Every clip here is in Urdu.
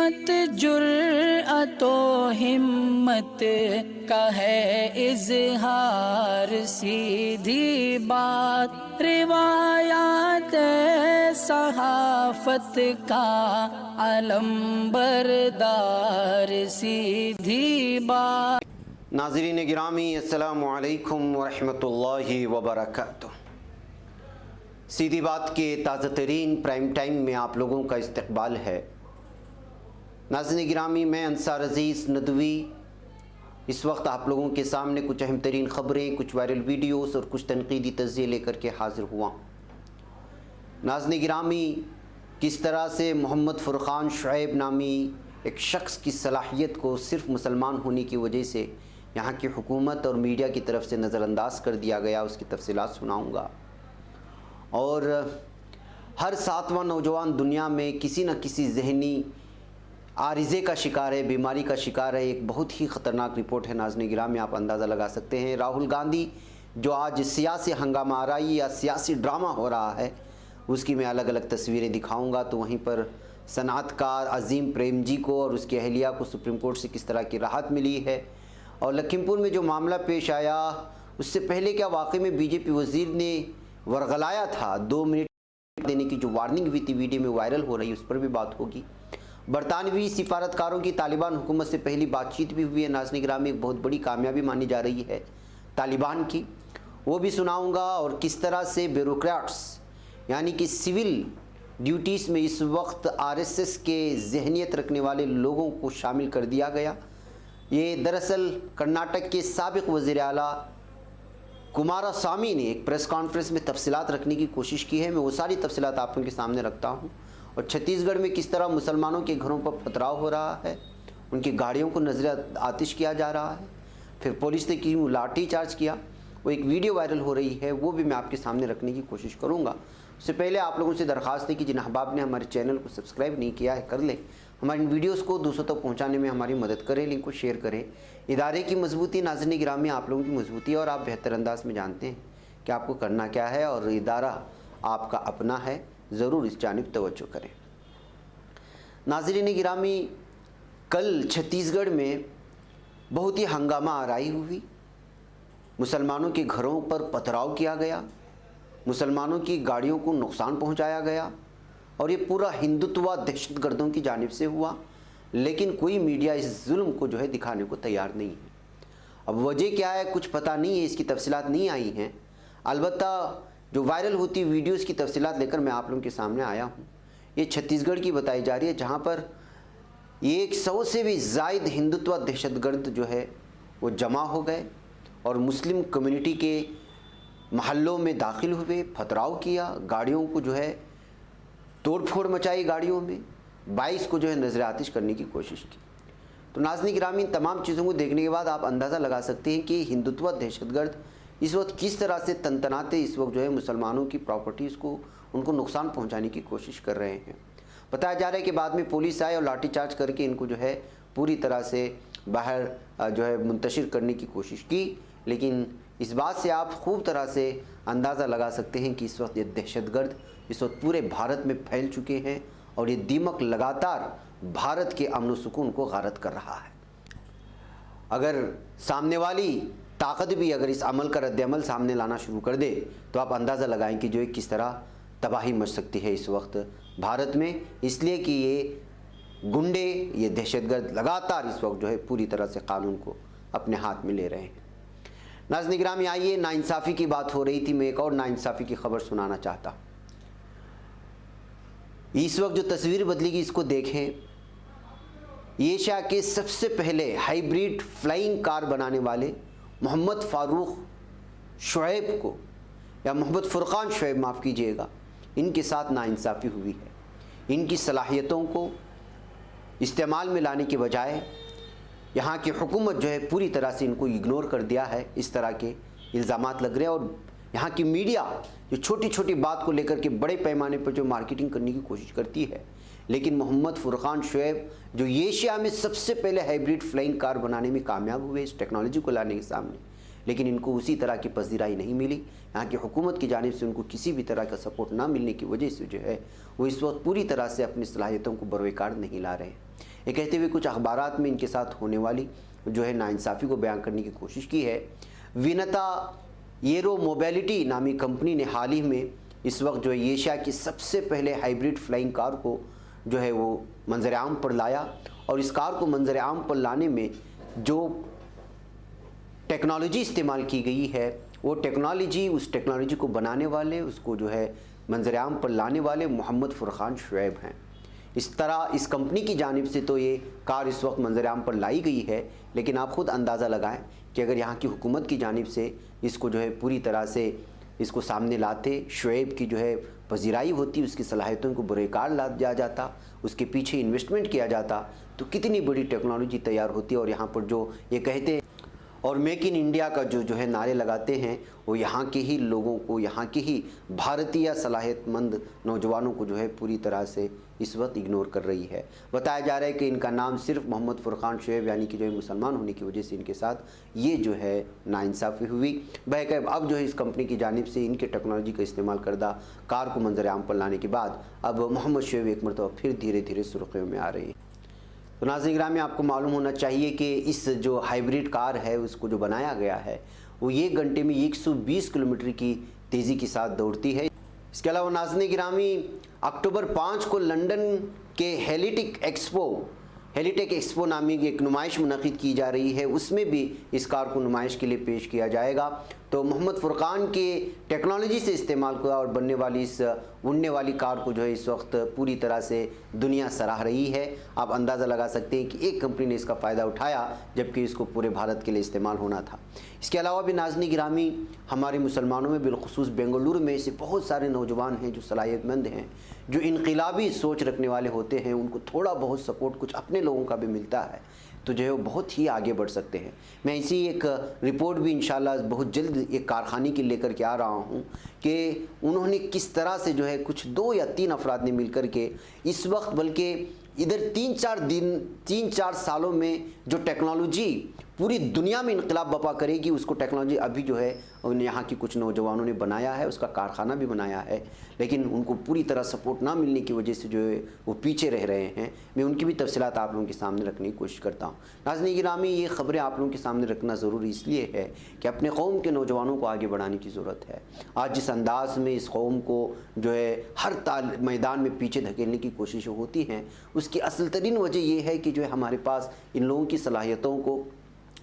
سمت جرأت و ہمت کا ہے اظہار، سیدھی بات روایات صحافت کا علم بردار، سیدھی بات۔ ناظرین گرامی السلام علیکم ورحمۃ اللہ وبرکاتہ۔ سیدھی بات کے تازہ ترین پرائم ٹائم میں آپ لوگوں کا استقبال ہے۔ ناظرین گرامی، میں انصار عزیز ندوی اس وقت آپ لوگوں کے سامنے کچھ اہم ترین خبریں، کچھ وائرل ویڈیوز اور کچھ تنقیدی تجزیے لے کر کے حاضر ہوا ہوں۔ ناظرین گرامی، کس طرح سے محمد فرقان شعیب نامی ایک شخص کی صلاحیت کو صرف مسلمان ہونے کی وجہ سے یہاں کی حکومت اور میڈیا کی طرف سے نظر انداز کر دیا گیا، اس کی تفصیلات سناؤں گا۔ اور ہر ساتواں نوجوان دنیا میں کسی نہ کسی ذہنی عارضے کا شکار ہے، بیماری کا شکار ہے۔ ایک بہت ہی خطرناک رپورٹ ہے ناظرین گرامی، آپ اندازہ لگا سکتے ہیں۔ راہل گاندھی جو آج سیاسی ہنگامہ آرائی یا سیاسی ڈرامہ ہو رہا ہے، اس کی میں الگ الگ تصویریں دکھاؤں گا۔ تو وہیں پر صنعت کار عظیم پریم جی کو اور اس کی اہلیہ کو سپریم کورٹ سے کس طرح کی راحت ملی ہے، اور لکھیم پور میں جو معاملہ پیش آیا اس سے پہلے کیا واقعی میں بی جے پی وزیر نے ورغلایا تھا، 2 منٹ دینے کی جو وارننگ ہوئی تھی ویڈیو میں وائرل ہو رہی، اس پر بھی بات ہوگی۔ برطانوی سفارتکاروں کی طالبان حکومت سے پہلی بات چیت بھی ہوئی ہے ناظرین گرامی، ایک بہت بڑی کامیابی مانی جا رہی ہے طالبان کی، وہ بھی سناؤں گا۔ اور کس طرح سے بیوروکریٹس یعنی کہ سول ڈیوٹیز میں اس وقت آر ایس ایس کے ذہنیت رکھنے والے لوگوں کو شامل کر دیا گیا۔ یہ دراصل کرناٹک کے سابق وزیر اعلیٰ کمارا سوامی نے ایک پریس کانفرنس میں تفصیلات رکھنے کی کوشش کی ہے، میں وہ ساری تفصیلات آپ کے سامنے رکھتا ہوں۔ اور چھتیس گڑھ میں کس طرح مسلمانوں کے گھروں پر پتھراؤ ہو رہا ہے، ان کی گاڑیوں کو نظر آتش کیا جا رہا ہے، پھر پولیس نے کیوں لاٹھی چارج کیا، وہ ایک ویڈیو وائرل ہو رہی ہے، وہ بھی میں آپ کے سامنے رکھنے کی کوشش کروں گا۔ اس سے پہلے آپ لوگوں سے درخواست ہے کہ جن احباب نے ہمارے چینل کو سبسکرائب نہیں کیا ہے کر لیں، ہماری ویڈیوز کو دوسروں تک پہنچانے میں ہماری مدد کریں، لنک کو شیئر کریں۔ ادارے کی مضبوطی ناظرین گرامی آپ لوگوں کی مضبوطی ہے، اور آپ بہتر انداز میں جانتے ہیں کہ آپ کو کرنا کیا ہے، اور ادارہ آپ کا اپنا ہے، ضرور اس جانب توجہ کریں۔ ناظرین گرامی، کل چھتیس گڑھ میں بہت ہی ہنگامہ آرائی ہوئی، مسلمانوں کے گھروں پر پتھراؤ کیا گیا، مسلمانوں کی گاڑیوں کو نقصان پہنچایا گیا، اور یہ پورا ہندوتوا دہشت گردوں کی جانب سے ہوا، لیکن کوئی میڈیا اس ظلم کو جو ہے دکھانے کو تیار نہیں ہے۔ اب وجہ کیا ہے کچھ پتہ نہیں ہے، اس کی تفصیلات نہیں آئی ہیں، البتہ جو وائرل ہوتی ویڈیوز کی تفصیلات لے کر میں آپ لوگوں کے سامنے آیا ہوں۔ یہ چھتیس گڑھ کی بتائی جا رہی ہے، جہاں پر 100 سے بھی زائد ہندوتوا دہشت گرد جو ہے وہ جمع ہو گئے اور مسلم کمیونٹی کے محلوں میں داخل ہوئے، پتھراؤ کیا، گاڑیوں کو جو ہے توڑ پھوڑ مچائی، گاڑیوں میں 22 کو جو ہے نظر آتش کرنے کی کوشش کی۔ تو ناظرین گرامی، تمام چیزوں کو دیکھنے کے بعد آپ اندازہ لگا سکتے ہیں کہ ہندوتوا دہشت گرد اس وقت کس طرح سے تنتناتے اس وقت جو ہے مسلمانوں کی پراپرٹیز کو، ان کو نقصان پہنچانے کی کوشش کر رہے ہیں۔ بتایا جا رہا ہے کہ بعد میں پولیس آئے اور لاٹھی چارج کر کے ان کو جو ہے پوری طرح سے باہر جو ہے منتشر کرنے کی کوشش کی، لیکن اس بات سے آپ خوب طرح سے اندازہ لگا سکتے ہیں کہ اس وقت یہ دہشت گرد اس وقت پورے بھارت میں پھیل چکے ہیں، اور یہ دیمک لگاتار بھارت کے امن و سکون کو غارت کر رہا ہے۔ اگر سامنے والی طاقت بھی اگر اس عمل کا رد عمل سامنے لانا شروع کر دے تو آپ اندازہ لگائیں کہ جو کس طرح تباہی مچ سکتی ہے اس وقت بھارت میں، اس لیے کہ یہ گنڈے، یہ دہشت گرد لگاتار اس وقت جو ہے پوری طرح سے قانون کو اپنے ہاتھ میں لے رہے ہیں۔ ناظرین گرامی، آئیے، ناانصافی کی بات ہو رہی تھی، میں ایک اور ناانصافی کی خبر سنانا چاہتا ہوں۔ اس وقت جو تصویر بدلی گی اس کو دیکھیں، ایشیا کے سب سے پہلے ہائیبریڈ فلائنگ کار بنانے والے محمد فاروق شعیب کو، یا محمد فرقان شعیب معاف کیجئے گا، ان کے ساتھ ناانصافی ہوئی ہے۔ ان کی صلاحیتوں کو استعمال میں لانے کے بجائے یہاں کی حکومت جو ہے پوری طرح سے ان کو اگنور کر دیا ہے، اس طرح کے الزامات لگ رہے ہیں۔ اور یہاں کی میڈیا جو چھوٹی چھوٹی بات کو لے کر کے بڑے پیمانے پر جو مارکیٹنگ کرنے کی کوشش کرتی ہے، لیکن محمد فرقان شعیب جو ایشیا میں سب سے پہلے ہائیبریڈ فلائنگ کار بنانے میں کامیاب ہوئے اس ٹیکنالوجی کو لانے کے سامنے، لیکن ان کو اسی طرح کی پذیرائی نہیں ملی۔ یہاں کی حکومت کی جانب سے ان کو کسی بھی طرح کا سپورٹ نہ ملنے کی وجہ سے جو ہے وہ اس وقت پوری طرح سے اپنی صلاحیتوں کو بروئے کار نہیں لا رہے ہیں۔ یہ کہتے ہوئے کچھ اخبارات میں ان کے ساتھ ہونے والی جو ہے ناانصافی کو بیان کرنے کی کوشش کی ہے۔ وینتا ایرو موبیلٹی نامی کمپنی نے حال ہی میں اس وقت جو ہے ایشیا کی سب سے پہلے ہائبرڈ فلائنگ کار کو جو ہے وہ منظر عام پر لایا، اور اس کار کو منظر عام پر لانے میں جو ٹیکنالوجی استعمال کی گئی ہے وہ ٹیکنالوجی، اس ٹیکنالوجی کو بنانے والے، اس کو جو ہے منظر عام پر لانے والے محمد فرقان شعیب ہیں۔ اس طرح اس کمپنی کی جانب سے تو یہ کار اس وقت منظر عام پر لائی گئی ہے، لیکن آپ خود اندازہ لگائیں کہ اگر یہاں کی حکومت کی جانب سے اس کو جو ہے پوری طرح سے اس کو سامنے لاتے، شعیب کی جو ہے پذیرائی ہوتی، اس کی صلاحیتوں کو بروئے کار لا دیا جاتا، اس کے پیچھے انویسٹمنٹ کیا جاتا، تو کتنی بڑی ٹیکنالوجی تیار ہوتی ہے۔ اور یہاں پر جو یہ کہتے ہیں اور میک ان انڈیا کا جو ہے نعرے لگاتے ہیں، وہ یہاں کے ہی لوگوں کو، یہاں کے ہی بھارتیہ صلاحیت مند نوجوانوں کو جو ہے پوری طرح سے اس وقت اگنور کر رہی ہے۔ بتایا جا رہا ہے کہ ان کا نام صرف محمد فرقان شعیب یعنی کہ جو ہے مسلمان ہونے کی وجہ سے ان کے ساتھ یہ جو ہے ناانصافی ہوئی۔ بہرکیف اب جو ہے اس کمپنی کی جانب سے ان کے ٹیکنالوجی کا استعمال کردہ کار کو منظر عام پر لانے کے بعد اب محمد شعیب ایک مرتبہ پھر دھیرے دھیرے سرخیوں میں آ رہے ہیں۔ تو ناظرین گرامی، آپ کو معلوم ہونا چاہیے کہ اس جو ہائبرڈ کار ہے اس کو جو بنایا گیا ہے وہ 1 گھنٹے میں 120 کلومیٹر کی تیزی کے ساتھ دوڑتی ہے۔ اس کے علاوہ ناظرین گرامی، اکتوبر 5 کو لندن کے ہیلیٹیک ایکسپو نامی ایک نمائش منعقد کی جا رہی ہے، اس میں بھی اس کار کو نمائش کے لیے پیش کیا جائے گا۔ تو محمد فرقان کے ٹیکنالوجی سے استعمال کیا اور بننے والی اس اڑنے والی کار کو جو ہے اس وقت پوری طرح سے دنیا سراہ رہی ہے۔ آپ اندازہ لگا سکتے ہیں کہ ایک کمپنی نے اس کا فائدہ اٹھایا جبکہ اس کو پورے بھارت کے لیے استعمال ہونا تھا۔ اس کے علاوہ بھی ناظرین گرامی، ہمارے مسلمانوں میں بالخصوص بنگلورو میں ایسے بہت سارے نوجوان ہیں جو صلاحیت مند ہیں، جو انقلابی سوچ رکھنے والے ہوتے ہیں، ان کو تھوڑا بہت سپورٹ کچھ اپنے لوگوں کا بھی ملتا ہے تو جو ہے وہ بہت ہی آگے بڑھ سکتے ہیں۔ میں اسی ایک رپورٹ بھی انشاءاللہ بہت جلد ایک کارخانے کی لے کر کے آ رہا ہوں کہ انہوں نے کس طرح سے جو ہے کچھ 2 یا 3 افراد نے مل کر کے اس وقت، بلکہ ادھر 3-4 سالوں میں جو ٹیکنالوجی پوری دنیا میں انقلاب بپا کرے گی، اس کو ٹیکنالوجی ابھی جو ہے یہاں کی کچھ نوجوانوں نے بنایا ہے، اس کا کارخانہ بھی بنایا ہے، لیکن ان کو پوری طرح سپورٹ نہ ملنے کی وجہ سے جو ہے وہ پیچھے رہ رہے ہیں۔ میں ان کی بھی تفصیلات آپ لوگوں کے سامنے رکھنے کی کوشش کرتا ہوں۔ ناظرین گرامی، یہ خبریں آپ لوگوں کے سامنے رکھنا ضروری اس لیے ہے کہ اپنے قوم کے نوجوانوں کو آگے بڑھانے کی ضرورت ہے۔ آج جس انداز میں اس قوم کو جو ہے ہر میدان میں پیچھے دھکیلنے کی کوششیں ہوتی ہیں، اس کی اصل ترین وجہ یہ ہے کہ جو ہے ہمارے پاس ان لوگوں کی صلاحیتوں کو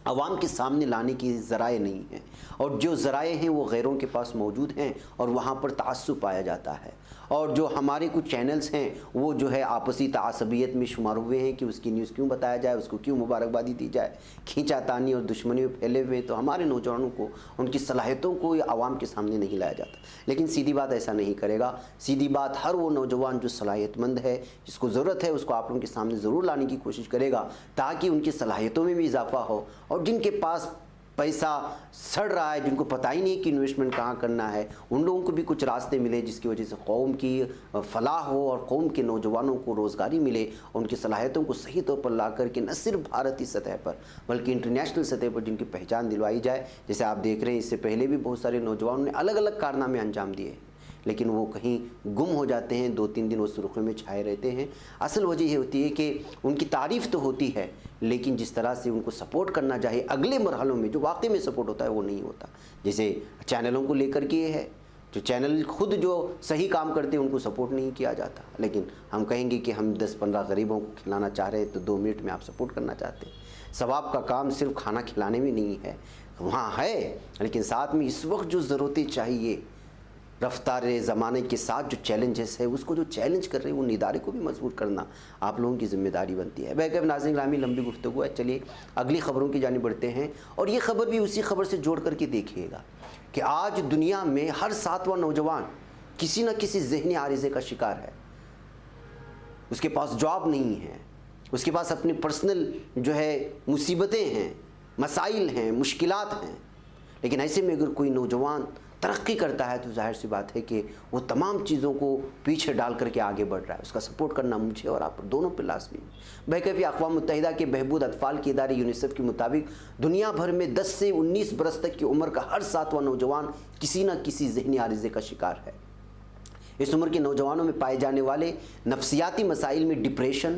عوام کے سامنے لانے کی ذرائع نہیں ہیں، اور جو ذرائع ہیں وہ غیروں کے پاس موجود ہیں اور وہاں پر تعصب پایا جاتا ہے۔ اور جو ہمارے کچھ چینلز ہیں وہ جو ہے آپسی تعصبیت میں شمار ہوئے ہیں کہ اس کی نیوز کیوں بتایا جائے، اس کو کیوں مبارکبادی دی جائے، کھینچا تانی اور دشمنی میں پھیلے ہوئے، تو ہمارے نوجوانوں کو ان کی صلاحیتوں کو عوام کے سامنے نہیں لایا جاتا۔ لیکن سیدھی بات ایسا نہیں کرے گا، سیدھی بات ہر وہ نوجوان جو صلاحیت مند ہے، جس کو ضرورت ہے، اس کو آپ لوگوں کے سامنے ضرور لانے کی کوشش کرے گا تاکہ ان کی صلاحیتوں میں بھی اضافہ ہو، اور جن کے پاس پیسہ سڑ رہا ہے، جن کو پتہ ہی نہیں کہ انویسٹمنٹ کہاں کرنا ہے، ان لوگوں کو بھی کچھ راستے ملے جس کی وجہ سے قوم کی فلاح ہو اور قوم کے نوجوانوں کو روزگاری ملے، اور ان کی صلاحیتوں کو صحیح طور پر لا کر کے نہ صرف بھارتی سطح پر بلکہ انٹرنیشنل سطح پر جن کی پہچان دلوائی جائے۔ جیسے آپ دیکھ رہے ہیں اس سے پہلے بھی بہت سارے نوجوانوں نے الگ الگ کارنامے انجام دیے، لیکن وہ کہیں گم ہو جاتے ہیں، 2-3 دن وہ سرخیوں میں چھائے رہتے ہیں۔ اصل وجہ یہ ہوتی ہے کہ ان کی تعریف تو ہوتی ہے، لیکن جس طرح سے ان کو سپورٹ کرنا چاہیے اگلے مرحلوں میں جو واقعی میں سپورٹ ہوتا ہے وہ نہیں ہوتا۔ جیسے چینلوں کو لے کر کے یہ ہے، جو چینل خود جو صحیح کام کرتے ہیں ان کو سپورٹ نہیں کیا جاتا، لیکن ہم کہیں گے کہ ہم 10-15 غریبوں کو کھلانا چاہ رہے ہیں تو 2 منٹ میں آپ سپورٹ کرنا چاہتے ہیں۔ ثواب کا کام صرف کھانا کھلانے میں نہیں ہے، وہاں ہے، لیکن ساتھ میں اس وقت جو ضرورتیں چاہیے رفتار زمانے کے ساتھ جو چیلنجز ہے، اس کو جو چیلنج کر رہے ہیں ان ادارے کو بھی مضبوط کرنا آپ لوگوں کی ذمہ داری بنتی ہے۔ بہرکیف ناظرین گرامی، لمبی گفتگو ہے، چلیے اگلی خبروں کی جانب بڑھتے ہیں، اور یہ خبر بھی اسی خبر سے جوڑ کر کے دیکھیے گا کہ آج دنیا میں ہر 7واں نوجوان کسی نہ کسی ذہنی عارضے کا شکار ہے۔ اس کے پاس جاب نہیں ہے، اس کے پاس اپنے پرسنل جو ہے مصیبتیں ہیں، مسائل ہیں، مشکلات ہیں، لیکن ایسے میں اگر کوئی نوجوان ترقی کرتا ہے تو ظاہر سی بات ہے کہ وہ تمام چیزوں کو پیچھے ڈال کر کے آگے بڑھ رہا ہے۔ اس کا سپورٹ کرنا مجھے اور آپ دونوں پہ لازمی ہے۔ بہرکیف اقوام متحدہ کے بہبود اطفال کے ادارے یونیسیف کے مطابق دنیا بھر میں 10 سے 19 برس تک کی عمر کا ہر 7واں نوجوان کسی نہ کسی ذہنی عارضے کا شکار ہے۔ اس عمر کے نوجوانوں میں پائے جانے والے نفسیاتی مسائل میں ڈپریشن،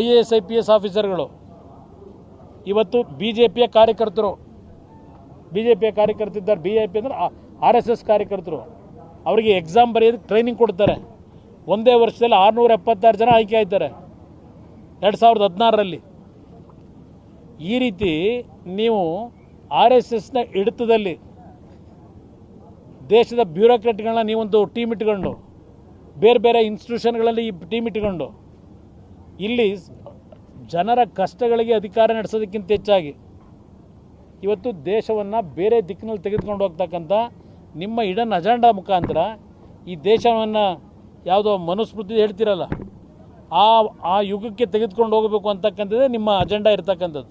IAS IPS ಆಫೀಸರ್ಗಳು ಇವತ್ತು ಬಿಜೆಪಿಯ ಕಾರ್ಯಕರ್ತರು, ಬಿಜೆಪಿಯ ಕಾರ್ಯಕರ್ತಿದ್ದಾರೆ, BIP ಅಂದರೆ RSS ಕಾರ್ಯಕರ್ತರು, ಅವರಿಗೆ ಎಕ್ಸಾಮ್ ಬರೆಯೋದಕ್ಕೆ ಟ್ರೈನಿಂಗ್ ಕೊಡ್ತಾರೆ. ಒಂದೇ ವರ್ಷದಲ್ಲಿ 676 ಜನ ಆಯ್ಕೆ ಆಯ್ತಾರೆ 2016ರಲ್ಲಿ. ಈ ರೀತಿ ನೀವು RSSನ ಹಿಡಿತದಲ್ಲಿ ದೇಶದ ಬ್ಯೂರೋಕ್ರಾಟ್ಗಳನ್ನ ನೀವೊಂದು ಟೀಮ್ ಇಟ್ಕೊಂಡು, ಬೇರೆ ಬೇರೆ ಇನ್ಸ್ಟಿಟ್ಯೂಷನ್ಗಳಲ್ಲಿ ಈ ಟೀಮ್ ಇಟ್ಕೊಂಡು ಇಲ್ಲಿ ಜನರ ಕಷ್ಟಗಳಿಗೆ ಅಧಿಕಾರ ನಡೆಸೋದಕ್ಕಿಂತ ಹೆಚ್ಚಾಗಿ ಇವತ್ತು ದೇಶವನ್ನು ಬೇರೆ ದಿಕ್ಕಿನಲ್ಲಿ ತೆಗೆದುಕೊಂಡು ಹೋಗ್ತಕ್ಕಂಥ ನಿಮ್ಮ ಇಡನ್ ಅಜೆಂಡಾ ಮುಖಾಂತರ ಈ ದೇಶವನ್ನು ಯಾವುದೋ ಮನುಸ್ಮೃತಿ ಹೇಳ್ತಿರಲ್ಲ ಆ ಯುಗಕ್ಕೆ ತೆಗೆದುಕೊಂಡು ಹೋಗಬೇಕು ಅಂತಕ್ಕಂಥದ್ದೇ ನಿಮ್ಮ ಅಜೆಂಡಾ ಇರತಕ್ಕಂಥದ್ದು.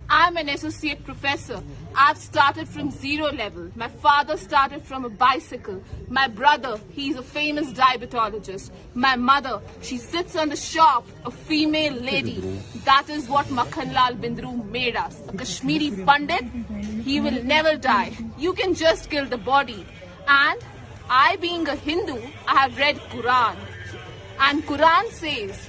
I'm an associate professor. I've started from zero level. My father started from a bicycle. My brother, he's a famous diabetologist. My mother, she sits on the shop, a female lady. That is what Makhanlal Bindru made us. A Kashmiri Pandit, he will never die. You can just kill the body. And I, being a Hindu, I have read Quran. And Quran says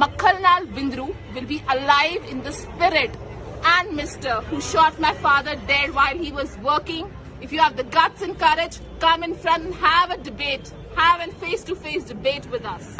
Makhanlal Bindru will be alive in the spirit. And Mr. who shot my father dead while he was working, if you have the guts and courage, come in front and have a debate, have a face-to-face debate with us.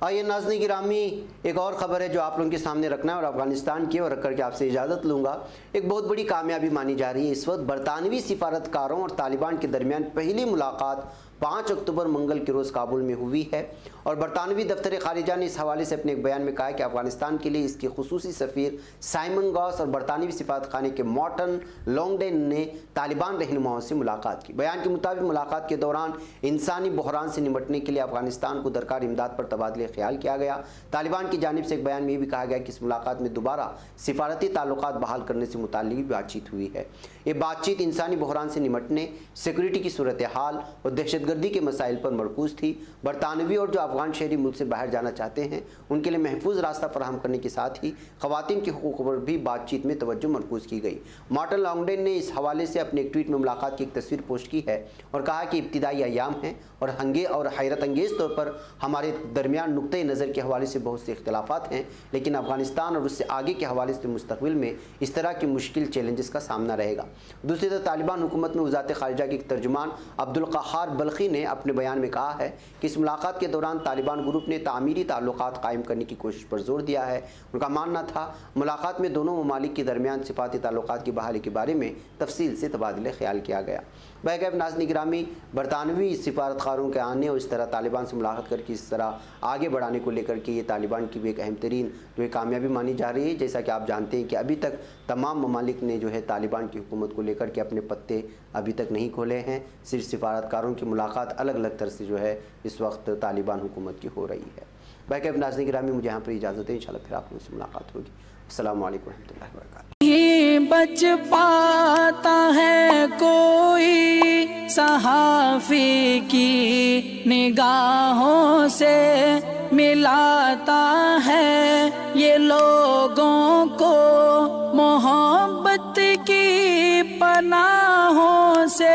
آئیے ناظرین گرامی، ایک اور خبر ہے جو آپ لوگوں کے سامنے رکھنا ہے اور افغانستان کی اور رکھ کر کے آپ سے اجازت لوں گا۔ ایک بہت بڑی کامیابی مانی جا رہی ہے اس وقت۔ برطانوی سفارتکاروں اور طالبان کے درمیان پہلی ملاقات 5 اکتوبر منگل کے روز کابل میں ہوئی ہے، اور برطانوی دفتر خارجہ نے اس حوالے سے اپنے ایک بیان میں کہا کہ افغانستان کے لیے اس کے خصوصی سفیر سائمن گاس اور برطانوی سفارتخانے کے مارٹن لانگڈن نے طالبان رہنماؤں سے ملاقات کی۔ بیان کے مطابق ملاقات کے دوران انسانی بحران سے نمٹنے کے لیے افغانستان کو درکار امداد پر تبادلہ خیال کیا گیا۔ طالبان کی جانب سے ایک بیان میں یہ بھی کہا گیا کہ اس ملاقات میں دوبارہ سفارتی تعلقات بحال کرنے سے متعلق بات چیت ہوئی ہے۔ یہ بات چیت انسانی بحران سے نمٹنے، سیکورٹی کی صورتحال اور دہشت گردی کے مسائل پر مرکوز تھی۔ برطانوی اور جو افغان شہری ملک سے باہر جانا چاہتے ہیں ان کے لیے محفوظ راستہ فراہم کرنے کے ساتھ ہی خواتین کے حقوق پر بھی بات چیت میں توجہ مرکوز کی گئی۔ مارٹن لانگڈن نے اس حوالے سے اپنے ایک ٹویٹ میں ملاقات کی ایک تصویر پوسٹ کی ہے اور کہا کہ ابتدائی ایام ہیں اور حیرت انگیز طور پر ہمارے درمیان نقطۂ نظر کے حوالے سے بہت سے اختلافات ہیں، لیکن افغانستان اور اس سے آگے کے حوالے سے مستقبل میں اس طرح کی مشکل چیلنجز کا سامنا رہے گا۔ دوسری طرف طالبان حکومت میں وزارت خارجہ کے ایک ترجمان عبدالقہار بلخی نے اپنے بیان میں کہا ہے کہ اس ملاقات کے دوران طالبان گروپ نے تعمیری تعلقات قائم کرنے کی کوشش پر زور دیا ہے۔ ان کا ماننا تھا ملاقات میں دونوں ممالک کے درمیان سفارتی تعلقات کی بحالی کے بارے میں تفصیل سے تبادلہ خیال کیا گیا۔ بہرکیف ناظرین گرامی، برطانوی سفارتکاروں کے آنے اور اس طرح طالبان سے ملاقات کر کے اس طرح آگے بڑھانے کو لے کر کے یہ طالبان کی بھی ایک اہم ترین جو ہے کامیابی مانی جا رہی ہے۔ جیسا کہ آپ جانتے ہیں کہ ابھی تک تمام ممالک نے جو ہے طالبان کی حکومت کو لے کر کے اپنے پتے ابھی تک نہیں کھولے ہیں، صرف سفارتکاروں کی ملاقات الگ الگ طرح سے جو ہے اس وقت طالبان حکومت کی ہو رہی ہے۔ بہرکیف ناظرین گرامی، مجھے یہاں پر اجازت ہے، انشاءاللہ پھر آپ لوگوں سے ملاقات ہوگی۔ السلام علیکم ورحمۃ اللہ وبرکاتہ۔ بچ پاتا ہے کوئی صحافی کی نگاہوں سے، ملاتا ہے یہ لوگوں کو محبت کی پناہوں سے۔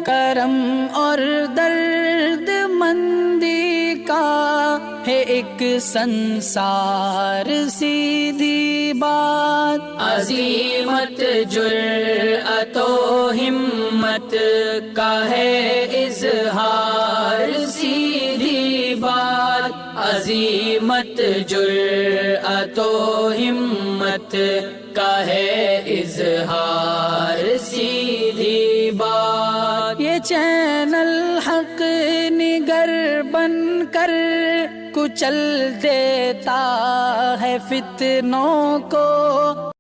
کرم اور درد مندی کا ہے ایک سنسار، سیدھی بات عظیمت جرأت و ہمت کا ہے اظہار، سیدھی بات عظیمت جرأت و ہمت کا ہے اظہار، سیدھی بات۔ یہ چینل حق نگر بن کر کچل دیتا ہے فتنوں کو،